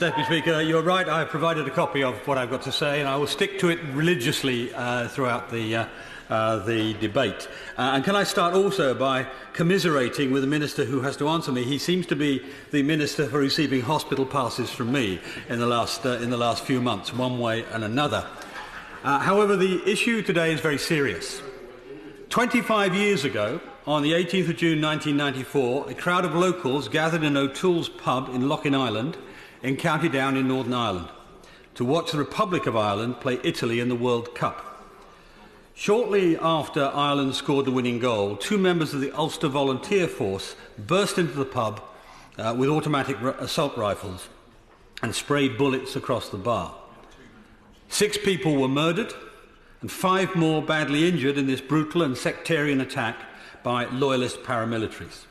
Deputy Speaker, you're right. I have provided a copy of what I've got to say, and I will stick to it religiously throughout the debate. And can I start also by commiserating with the Minister who has to answer me? He seems to be the Minister for receiving hospital passes from me in the last few months, one way and another. However, the issue today is very serious. 25 years ago, on the 18th of June 1994, a crowd of locals gathered in O'Toole's pub in Loughinisland in County Down in Northern Ireland to watch the Republic of Ireland play Italy in the World Cup. Shortly after Ireland scored the winning goal, two members of the Ulster Volunteer Force burst into the pub with automatic assault rifles and sprayed bullets across the bar. 6 people were murdered and 5 more badly injured in this brutal and sectarian attack by loyalist paramilitaries.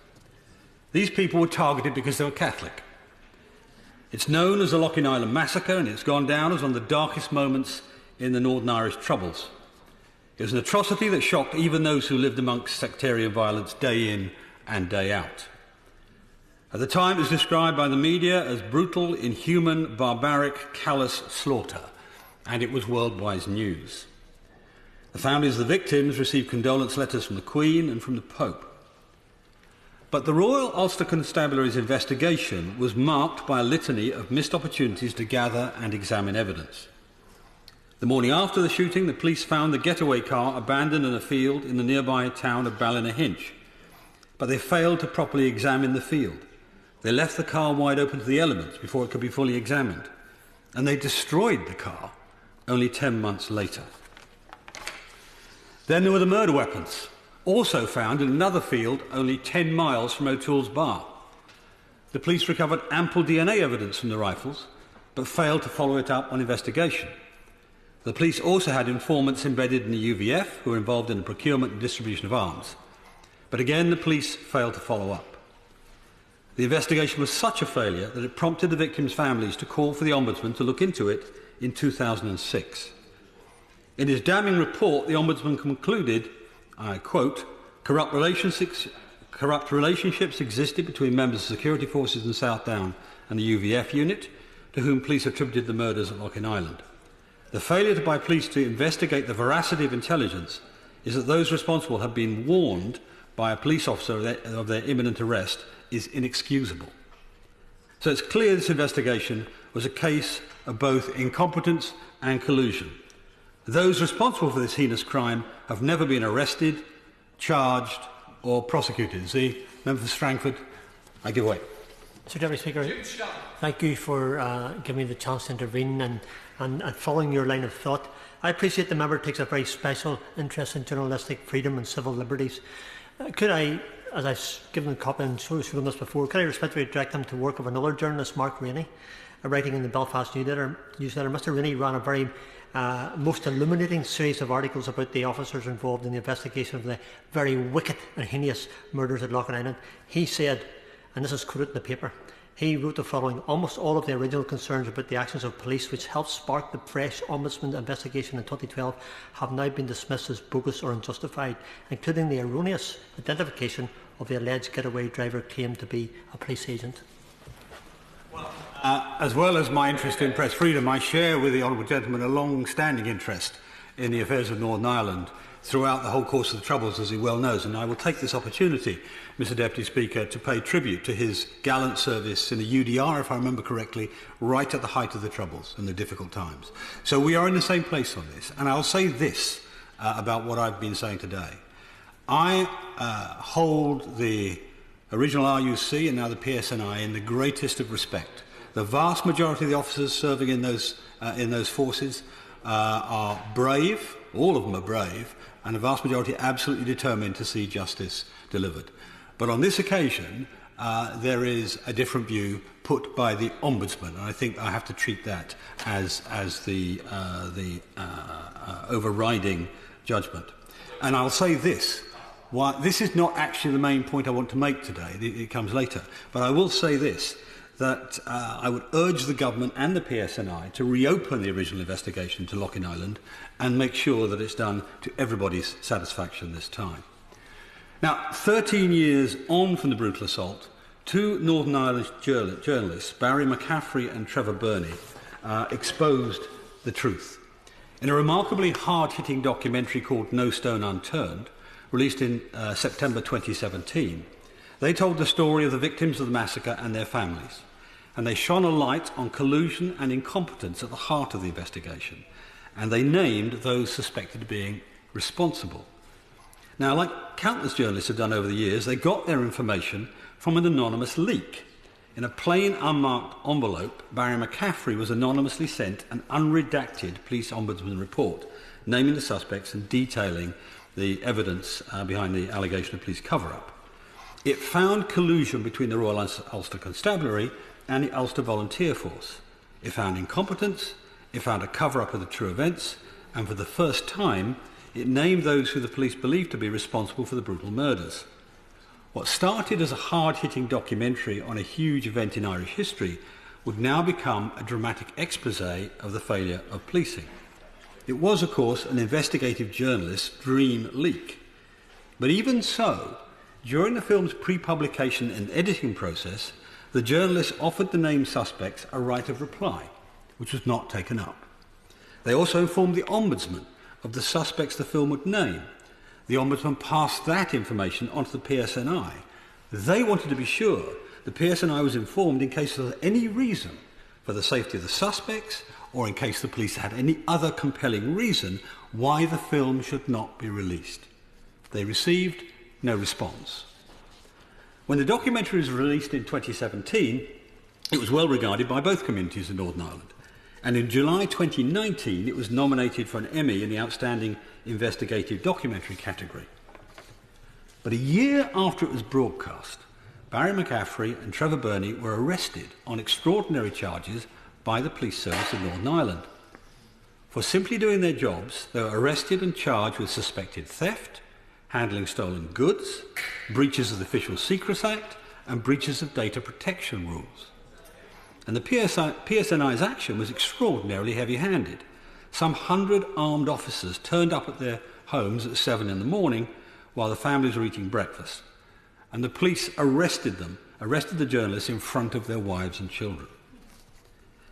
These people were targeted because they were Catholic. It's known as the Loughinisland massacre, and it's gone down as one of the darkest moments in the Northern Irish Troubles. It was an atrocity that shocked even those who lived amongst sectarian violence day in and day out. At the time, it was described by the media as brutal, inhuman, barbaric, callous slaughter, and it was worldwide news. The families of the victims received condolence letters from the Queen and from the Pope. But the Royal Ulster Constabulary's investigation was marked by a litany of missed opportunities to gather and examine evidence. The morning after the shooting, the police found the getaway car abandoned in a field in the nearby town of Ballinahinch, but they failed to properly examine the field. They left the car wide open to the elements before it could be fully examined, and they destroyed the car only 10 months later. Then there were the murder weapons, also found in another field only 10 miles from O'Toole's bar. The police recovered ample DNA evidence from the rifles, but failed to follow it up on investigation. The police also had informants embedded in the UVF who were involved in the procurement and distribution of arms. But again, the police failed to follow up. The investigation was such a failure that it prompted the victims' families to call for the Ombudsman to look into it in 2006. In his damning report, the Ombudsman concluded, I quote, corrupt relationships existed between members of security forces in South Down and the UVF unit, to whom police attributed the murders at Loughinisland. The failure by police to investigate the veracity of intelligence is that those responsible have been warned by a police officer of their imminent arrest is inexcusable. So it's clear this investigation was a case of both incompetence and collusion. Those responsible for this heinous crime have never been arrested, charged or prosecuted. The member for Strangford, I give way. Mr Deputy Speaker, thank you for giving me the chance to intervene and following your line of thought. I appreciate the member takes a very special interest in journalistic freedom and civil liberties. Could I, as I've given a copy and shown this before, could I respectfully direct them to work of another journalist, Mark Rainey, writing in the Belfast newsletter. Mr Rainey ran a very most illuminating series of articles about the officers involved in the investigation of the very wicked and heinous murders at Loughinisland. He said, and this is quoted in the paper, he wrote the following: almost all of the original concerns about the actions of police which helped spark the fresh Ombudsman investigation in 2012 have now been dismissed as bogus or unjustified, including the erroneous identification of the alleged getaway driver claimed to be a police agent. As well as my interest in press freedom, I share with the honourable gentleman a long-standing interest in the affairs of Northern Ireland throughout the whole course of the Troubles, as he well knows, and I will take this opportunity, Mr Deputy Speaker, to pay tribute to his gallant service in the UDR, if I remember correctly, right at the height of the Troubles and the difficult times. So we are in the same place on this, and I'll say this about what I've been saying today. I hold the original RUC and now the PSNI in the greatest of respect. The vast majority of the officers serving in those forces are brave, all of them are brave, and the vast majority are absolutely determined to see justice delivered. But on this occasion, there is a different view put by the Ombudsman, and I think I have to treat that as the overriding judgment. And I'll say this. This is not actually the main point I want to make today, it comes later, but I will say this, that I would urge the Government and the PSNI to reopen the original investigation to Loughinisland and make sure that it's done to everybody's satisfaction this time. Now, 13 years on from the brutal assault, two Northern Ireland journalists, Barry McCaffrey and Trevor Burney, exposed the truth. In a remarkably hard-hitting documentary called No Stone Unturned, released in September 2017, they told the story of the victims of the massacre and their families, and they shone a light on collusion and incompetence at the heart of the investigation, and they named those suspected of being responsible. Now, like countless journalists have done over the years, they got their information from an anonymous leak. In a plain, unmarked envelope, Barry McCaffrey was anonymously sent an unredacted police ombudsman report, naming the suspects and detailing the evidence behind the allegation of police cover-up. It found collusion between the Royal Ulster Constabulary and the Ulster Volunteer Force. It found incompetence, it found a cover-up of the true events, and for the first time, it named those who the police believed to be responsible for the brutal murders. What started as a hard-hitting documentary on a huge event in Irish history would now become a dramatic exposé of the failure of policing. It was, of course, an investigative journalist's dream leak. But even so, during the film's pre-publication and editing process, the journalists offered the named suspects a right of reply, which was not taken up. They also informed the Ombudsman of the suspects the film would name. The Ombudsman passed that information onto the PSNI. They wanted to be sure the PSNI was informed in case there was any reason for the safety of the suspects or in case the police had any other compelling reason why the film should not be released. They received no response. When the documentary was released in 2017, it was well regarded by both communities in Northern Ireland. And in July 2019, it was nominated for an Emmy in the Outstanding Investigative Documentary category. But a year after it was broadcast, Barry McCaffrey and Trevor Burney were arrested on extraordinary charges by the police service in Northern Ireland. For simply doing their jobs, they were arrested and charged with suspected theft, handling stolen goods, breaches of the Official Secrets Act, and breaches of data protection rules. And the PSNI's action was extraordinarily heavy-handed. Some 100 armed officers turned up at their homes at 7 in the morning while the families were eating breakfast. And the police arrested the journalists in front of their wives and children.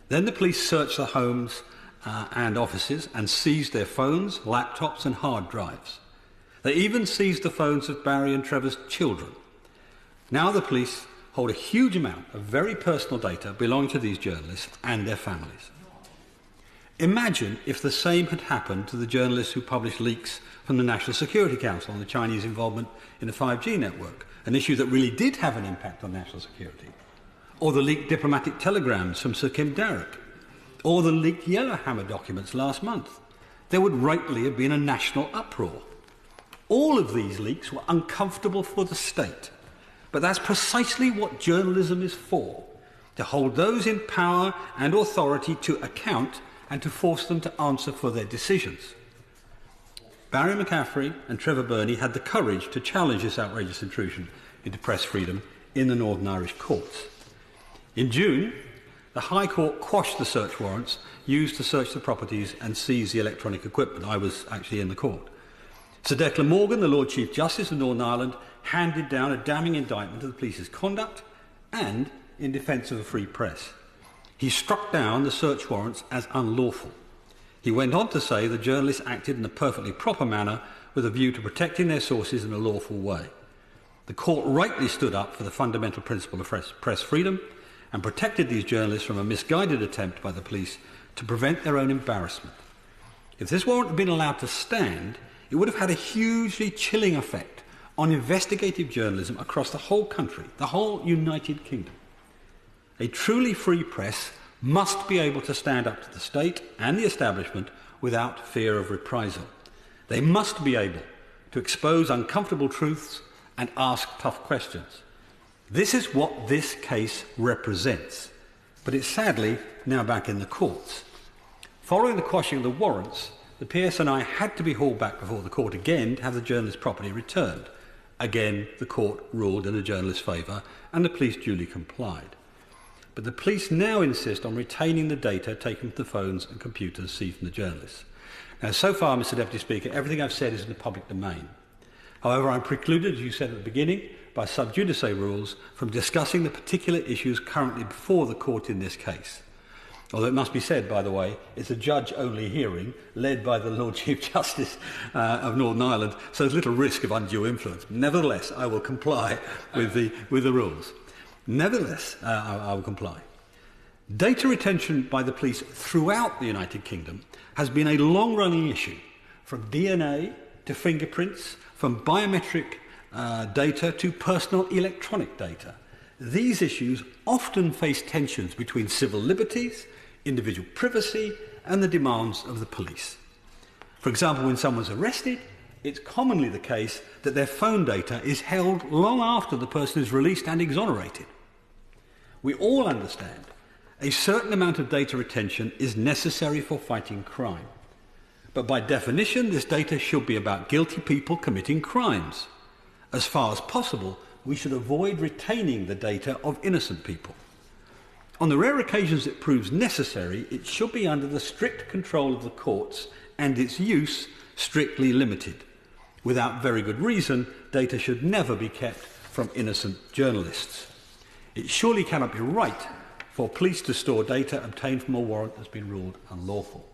Then the police searched the homes and offices and seized their phones, laptops and hard drives. They even seized the phones of Barry and Trevor's children. Now the police hold a huge amount of very personal data belonging to these journalists and their families. Imagine if the same had happened to the journalists who published leaks from the National Security Council on the Chinese involvement in the 5G network, an issue that really did have an impact on national security, or the leaked diplomatic telegrams from Sir Kim Darroch, or the leaked Yellowhammer documents last month. There would rightly have been a national uproar. All of these leaks were uncomfortable for the state. But that's precisely what journalism is for, to hold those in power and authority to account and to force them to answer for their decisions. Barry McCaffrey and Trevor Burney had the courage to challenge this outrageous intrusion into press freedom in the Northern Irish courts. In June, the High Court quashed the search warrants used to search the properties and seize the electronic equipment. I was actually in the court. Sir Declan Morgan, the Lord Chief Justice of Northern Ireland, handed down a damning indictment of the police's conduct and in defence of a free press. He struck down the search warrants as unlawful. He went on to say the journalists acted in a perfectly proper manner with a view to protecting their sources in a lawful way. The court rightly stood up for the fundamental principle of press freedom and protected these journalists from a misguided attempt by the police to prevent their own embarrassment. If this warrant had been allowed to stand, it would have had a hugely chilling effect on investigative journalism across the whole country, the whole United Kingdom. A truly free press must be able to stand up to the state and the establishment without fear of reprisal. They must be able to expose uncomfortable truths and ask tough questions. This is what this case represents, but it's sadly now back in the courts. Following the quashing of the warrants, the PSNI had to be hauled back before the court again to have the journalist's property returned. Again, the court ruled in the journalist's favour and the police duly complied. But the police now insist on retaining the data taken from the phones and computers seized from the journalists. Now, so far, Mr Deputy Speaker, everything I've said is in the public domain. However, I'm precluded, as you said at the beginning, by sub judice rules from discussing the particular issues currently before the court in this case. Although it must be said, by the way, it's a judge-only hearing led by the Lord Chief Justice of Northern Ireland, so there's little risk of undue influence. Nevertheless, I will comply with the rules. Nevertheless, I will comply. Data retention by the police throughout the United Kingdom has been a long-running issue, from DNA to fingerprints, from biometric data to personal electronic data. These issues often face tensions between civil liberties, individual privacy, and the demands of the police. For example, when someone's arrested, it's commonly the case that their phone data is held long after the person is released and exonerated. We all understand a certain amount of data retention is necessary for fighting crime. But by definition, this data should be about guilty people committing crimes. As far as possible, we should avoid retaining the data of innocent people. On the rare occasions it proves necessary, it should be under the strict control of the courts and its use strictly limited. Without very good reason, data should never be kept from innocent journalists. It surely cannot be right for police to store data obtained from a warrant that's been ruled unlawful.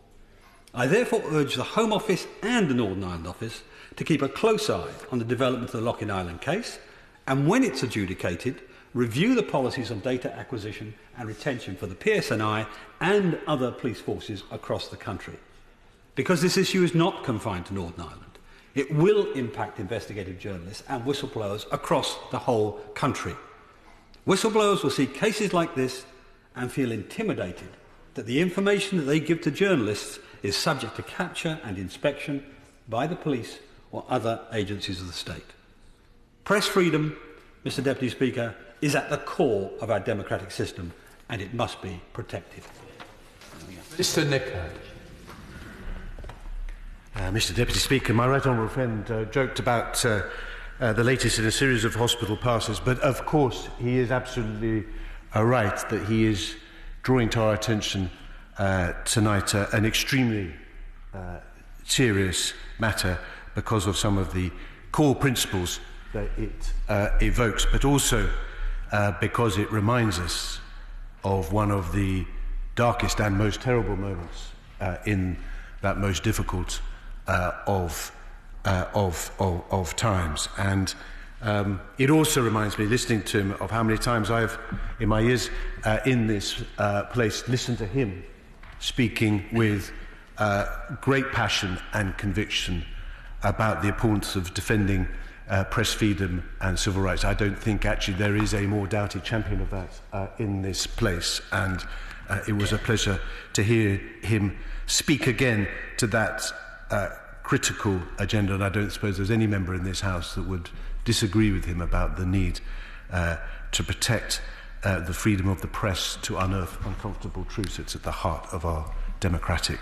I therefore urge the Home Office and the Northern Ireland Office to keep a close eye on the development of the Loughinisland case, and when it's adjudicated, review the policies on data acquisition and retention for the PSNI and other police forces across the country. Because this issue is not confined to Northern Ireland, it will impact investigative journalists and whistleblowers across the whole country. Whistleblowers will see cases like this and feel intimidated that the information that they give to journalists is subject to capture and inspection by the police or other agencies of the state. Press freedom, Mr. Deputy Speaker, is at the core of our democratic system, and it must be protected. Mr. Nickard. Mr. Deputy Speaker, my right honourable friend joked about the latest in a series of hospital passes, but of course he is absolutely right that he is drawing to our attention tonight an extremely serious matter because of some of the core principles that it evokes, but also because it reminds us of one of the darkest and most terrible moments in that most difficult of times. And it also reminds me, listening to him, of how many times I've, in my years in this place, listened to him speaking with great passion and conviction about the importance of defending press freedom and civil rights. I don't think actually there is a more doubted champion of that in this place, and it was a pleasure to hear him speak again to that critical agenda, and I don't suppose there's any member in this House that would disagree with him about the need to protect the freedom of the press to unearth uncomfortable truths. It's at the heart of our democratic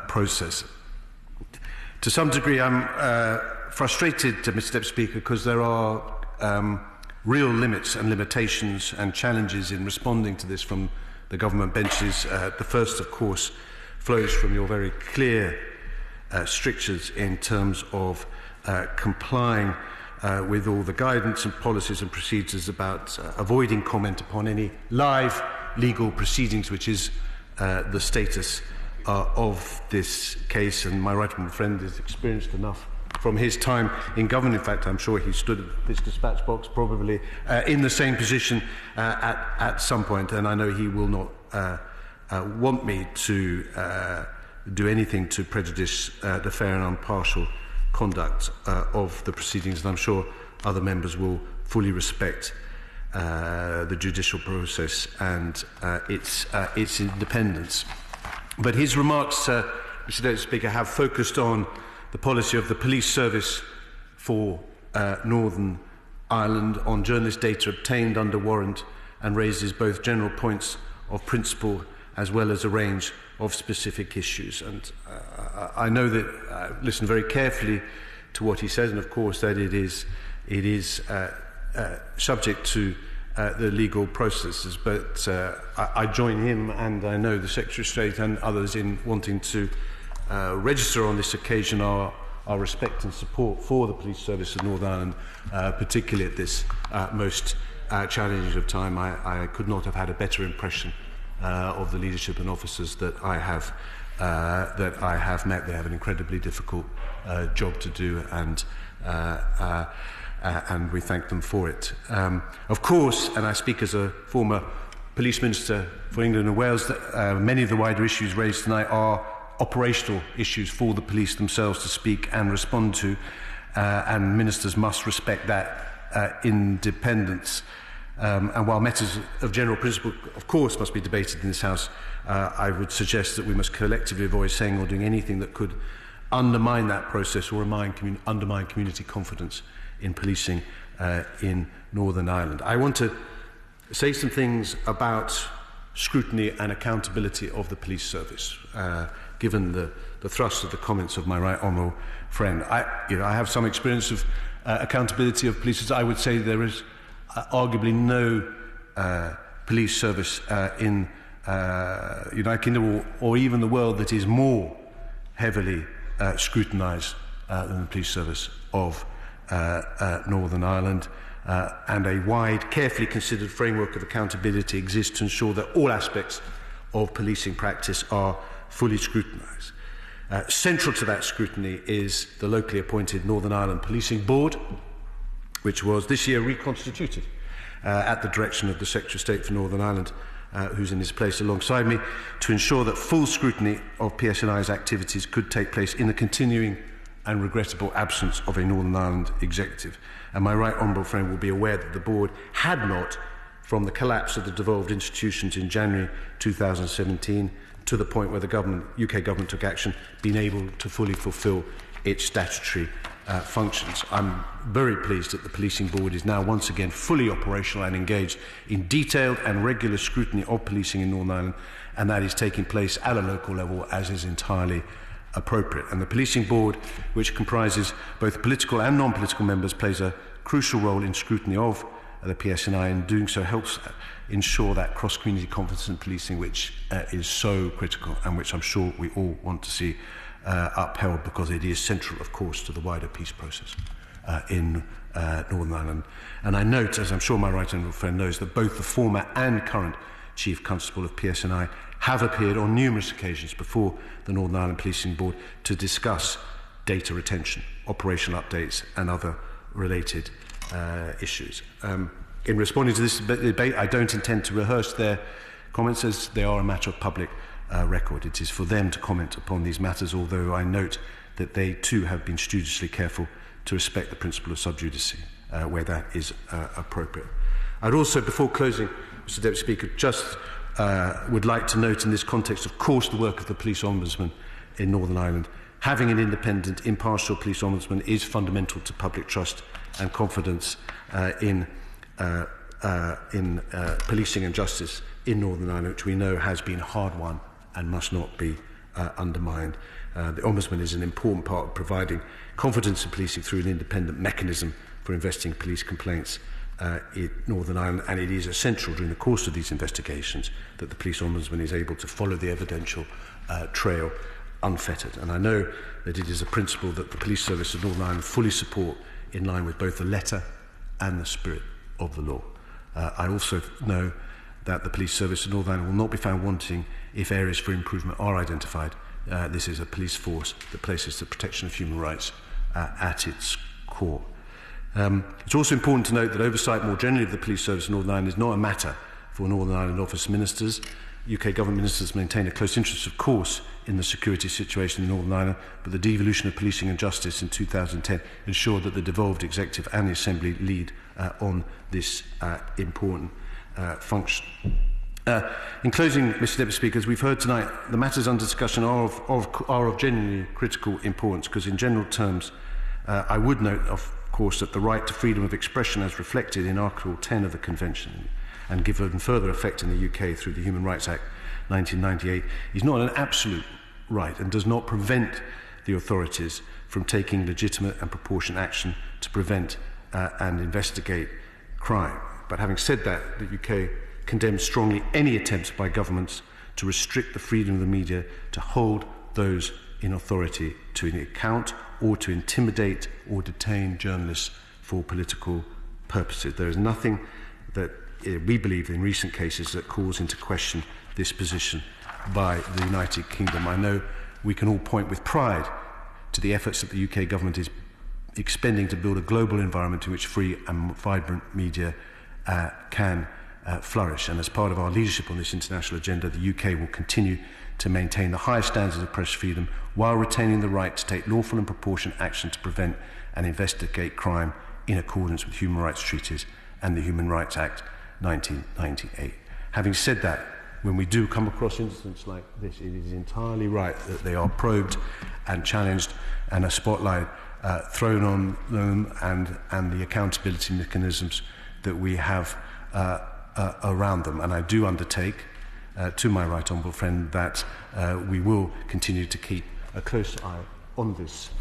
process. To some degree, I'm frustrated, Mr. Deputy Speaker, because there are real limits and limitations and challenges in responding to this from the government benches. The first, of course, flows from your very clear strictures in terms of complying with all the guidance and policies and procedures about avoiding comment upon any live legal proceedings, which is the status of this case. And my right honourable friend is experienced enough from his time in government. In fact, I'm sure he stood at this dispatch box probably in the same position at some point, and I know he will not want me to do anything to prejudice the fair and impartial conduct of the proceedings, and I'm sure other members will fully respect the judicial process and its independence. But his remarks, Mr. Deputy Speaker, have focused on the policy of the police service for Northern Ireland, on journalist data obtained under warrant, and raises both general points of principle as well as a range of specific issues. And I know that I listened very carefully to what he says, and of course that it is subject to the legal processes, but I join him, and I know the Secretary of State and others, in wanting to register on this occasion our our respect and support for the police service of Northern Ireland, particularly at this most challenging of time. I could not have had a better impression of the leadership and officers that I have met. They have an incredibly difficult job to do, and we thank them for it. Of course, and I speak as a former Police Minister for England and Wales, that many of the wider issues raised tonight are operational issues for the police themselves to speak and respond to, and ministers must respect that independence. And while matters of general principle, of course, must be debated in this House, I would suggest that we must collectively avoid saying or doing anything that could undermine that process or undermine community confidence in policing in Northern Ireland. I want to say some things about scrutiny and accountability of the police service, given the thrust of the comments of my right honourable friend. I have some experience of accountability of police. I would say there is arguably no police service in United Kingdom or even the world that is more heavily scrutinised than the police service of Northern Ireland. And a wide, carefully considered framework of accountability exists to ensure that all aspects of policing practice are fully scrutinised. Central to that scrutiny is the locally appointed Northern Ireland Policing Board, which was this year reconstituted at the direction of the Secretary of State for Northern Ireland, who's in his place alongside me, to ensure that full scrutiny of PSNI's activities could take place in the continuing and regrettable absence of a Northern Ireland executive. And my right honourable friend will be aware that the board had not, from the collapse of the devolved institutions in January 2017 to the point where the UK government took action, been able to fully fulfil its statutory functions. I'm very pleased that the policing board is now once again fully operational and engaged in detailed and regular scrutiny of policing in Northern Ireland, and that is taking place at a local level, as is entirely appropriate. And the policing board, which comprises both political and non-political members, plays a crucial role in scrutiny of the PSNI, and doing so helps ensure that cross-community confidence in policing, which is so critical and which I'm sure we all want to see upheld, because it is central, of course, to the wider peace process in Northern Ireland. And I note, as I'm sure my right honourable friend knows, that both the former and current Chief Constable of PSNI have appeared on numerous occasions before the Northern Ireland Policing Board to discuss data retention, operational updates and other related issues. In responding to this debate, I don't intend to rehearse their comments, as they are a matter of public record. It is for them to comment upon these matters, although I note that they too have been studiously careful to respect the principle of sub judice where that is appropriate. I'd also, before closing, Mr. Deputy Speaker, just would like to note in this context, of course, the work of the Police Ombudsman in Northern Ireland. Having an independent, impartial Police Ombudsman is fundamental to public trust and confidence in policing and justice in Northern Ireland, which we know has been hard won and must not be undermined. The Ombudsman is an important part of providing confidence in policing through an independent mechanism for investigating police complaints in Northern Ireland, and it is essential during the course of these investigations that the Police Ombudsman is able to follow the evidential trail unfettered. And I know that it is a principle that the Police Service of Northern Ireland fully support, in line with both the letter and the spirit of the law. I also know that the Police Service of Northern Ireland will not be found wanting if areas for improvement are identified. This is a police force that places the protection of human rights at its core. It's also important to note that oversight more generally of the Police Service of Northern Ireland is not a matter for Northern Ireland Office ministers. UK government ministers maintain a close interest, of course, in the security situation in Northern Ireland, but the devolution of policing and justice in 2010 ensured that the devolved executive and the Assembly lead on this important function. In closing, Mr. Deputy Speaker, as we've heard tonight, the matters under discussion are of genuinely critical importance, because in general terms, I would note, of course, that the right to freedom of expression, as reflected in Article 10 of the Convention and given further effect in the UK through the Human Rights Act 1998, is not an absolute right and does not prevent the authorities from taking legitimate and proportionate action to prevent and investigate crime. But having said that, the UK condemns strongly any attempts by governments to restrict the freedom of the media to hold those in authority to account or to intimidate or detain journalists for political purposes. There is nothing that we believe in recent cases that calls into question this position by the United Kingdom. I know we can all point with pride to the efforts that the UK government is expending to build a global environment in which free and vibrant media can flourish. And as part of our leadership on this international agenda, the UK will continue to maintain the highest standards of press freedom while retaining the right to take lawful and proportionate action to prevent and investigate crime in accordance with human rights treaties and the Human Rights Act 1998. Having said that, when we do come across incidents like this, it is entirely right that they are probed and challenged and a spotlight thrown on them and the accountability mechanisms that we have around them. And I do undertake, to my right honourable friend, that we will continue to keep a close eye on this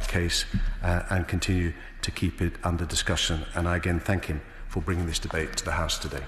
case and continue to keep it under discussion. And I again thank him for bringing this debate to the House today.